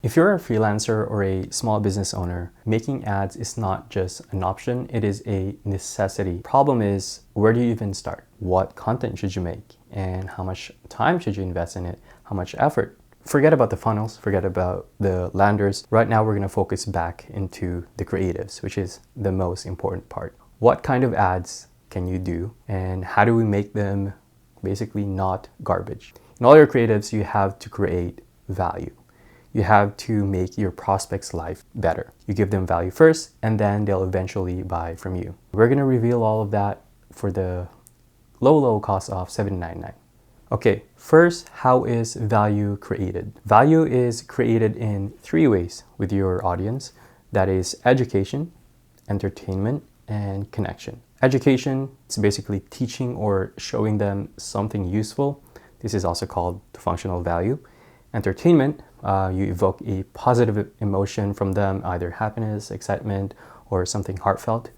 If you're a freelancer or a small business owner, making ads is not just an option, it is a necessity. Problem is, where do you even start? What content should you make? And how much time should you invest in it? How much effort? Forget about the funnels, forget about the landers. Right now, we're gonna focus back into the creatives, which is the most important part. What kind of ads can you do? And how do we make them basically not garbage? In all your creatives, you have to create value. You have to make your prospects' life better. You give them value first, and then they'll eventually buy from you. We're gonna reveal all of that for the low cost of $7.99. Okay, first, how is value created? Value is created in 3 ways with your audience. That is education, entertainment, and connection. Education is basically teaching or showing them something useful. This is also called functional value. Entertainment, you evoke a positive emotion from them, either happiness, excitement, or something heartfelt.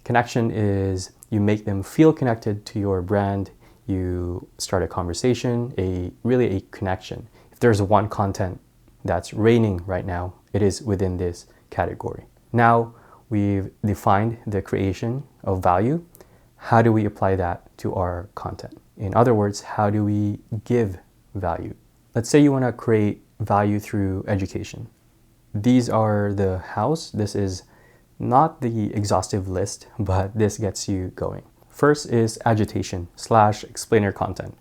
Connection is you make them feel connected to your brand. You start a conversation, really a connection. If there's one content that's reigning right now, it is within this category. Now we've defined the creation of value. How do we apply that to our content? In other words, how do we give value? Let's say you want to create value through education. These are the hows. This is not the exhaustive list, but this gets you going. First is agitation / explainer content.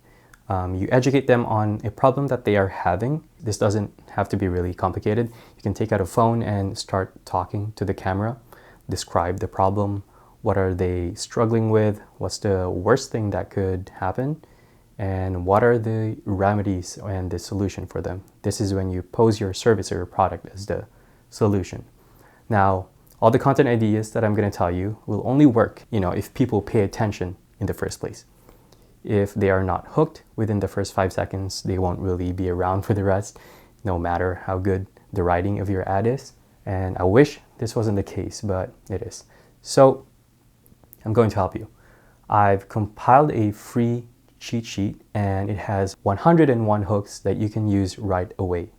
You educate them on a problem that they are having. This doesn't have to be really complicated. You can take out a phone and start talking to the camera, describe the problem. What are they struggling with? What's the worst thing that could happen? And what are the remedies and the solution for them? This is when you pose your service or your product as the solution. Now, all the content ideas that I'm going to tell you will only work, if people pay attention in the first place. If they are not hooked within the first 5 seconds, they won't really be around for the rest, no matter how good the writing of your ad is. And I wish this wasn't the case, but it is. So I'm going to help you. I've compiled a free cheat sheet, and it has 101 hooks that you can use right away.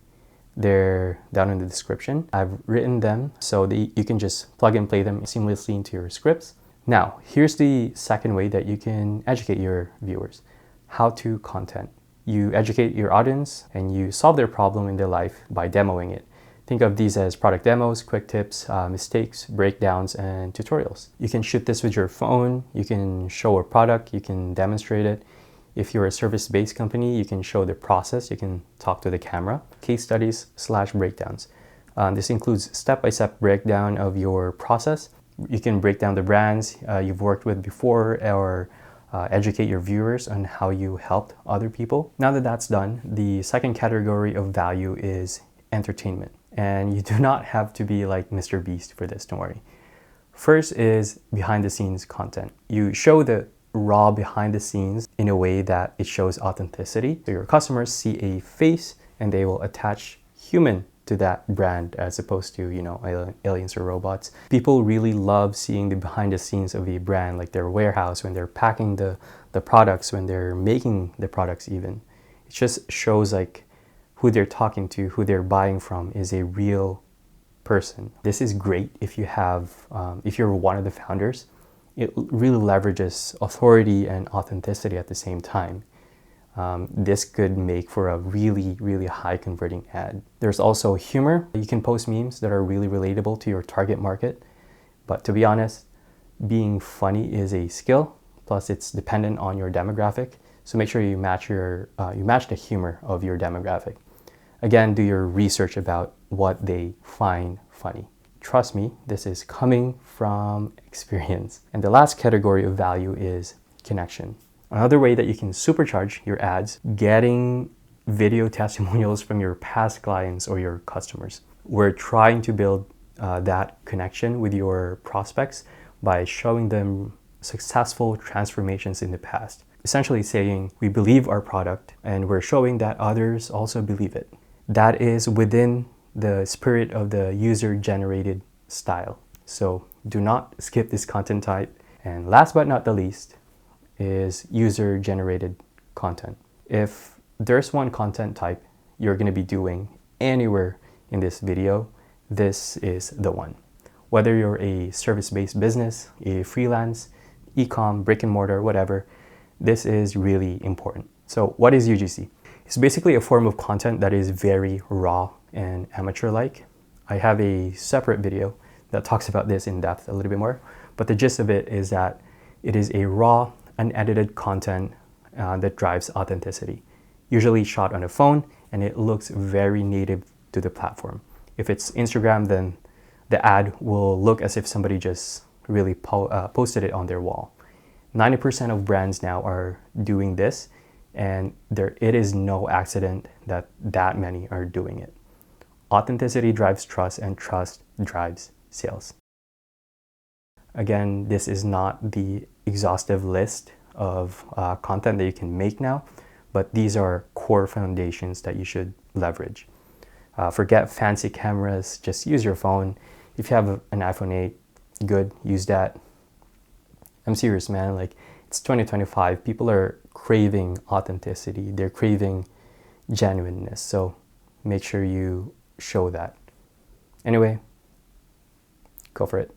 They're down in the description. I've written them so that you can just plug and play them seamlessly into your scripts. Now, here's the second way that you can educate your viewers. How to content. You educate your audience and you solve their problem in their life by demoing it. Think of these as product demos, quick tips, mistakes, breakdowns, and tutorials. You can shoot this with your phone. You can show a product. You can demonstrate it. If you're a service-based company, you can show the process, you can talk to the camera. Case studies / breakdowns. This includes step-by-step breakdown of your process. You can break down the brands you've worked with before or educate your viewers on how you helped other people. Now that that's done, the second category of value is entertainment. And you do not have to be like Mr. Beast for this, don't worry. First is behind-the-scenes content. You show the raw behind the scenes in a way that it shows authenticity. So your customers see a face and they will attach human to that brand as opposed to, aliens or robots. People really love seeing the behind the scenes of a brand, like their warehouse, when they're packing the products, when they're making the products even. It just shows like who they're talking to, who they're buying from is a real person. This is great if you're one of the founders. It really leverages authority and authenticity at the same time. This could make for a really, really high converting ad. There's also humor. You can post memes that are really relatable to your target market. But to be honest, being funny is a skill. Plus, it's dependent on your demographic. So make sure you match the humor of your demographic. Again, do your research about what they find funny. Trust me, this is coming from experience. And the last category of value is connection. Another way that you can supercharge your ads, getting video testimonials from your past clients or your customers. We're trying to build that connection with your prospects by showing them successful transformations in the past. Essentially saying, we believe our product and we're showing that others also believe it. That is within the spirit of the user-generated style. So do not skip this content type. And last but not the least is user-generated content. If there's one content type you're going to be doing anywhere in this video, this is the one. Whether you're a service-based business, a freelance, e-com, brick and mortar, whatever, this is really important. So what is UGC? It's basically a form of content that is very raw and amateur-like. I have a separate video that talks about this in depth a little bit more, but the gist of it is that it is a raw, unedited content that drives authenticity, usually shot on a phone, and it looks very native to the platform. If it's Instagram, then the ad will look as if somebody just really posted it on their wall. 90% of brands now are doing this, and it is no accident that many are doing it. Authenticity drives trust, and trust drives sales. Again, this is not the exhaustive list of content that you can make now, but these are core foundations that you should leverage. Forget fancy cameras, just use your phone. If you have an iPhone 8, good, use that. I'm serious, man. Like, it's 2025. People are craving authenticity. They're craving genuineness. So make sure you show that. Anyway, go for it.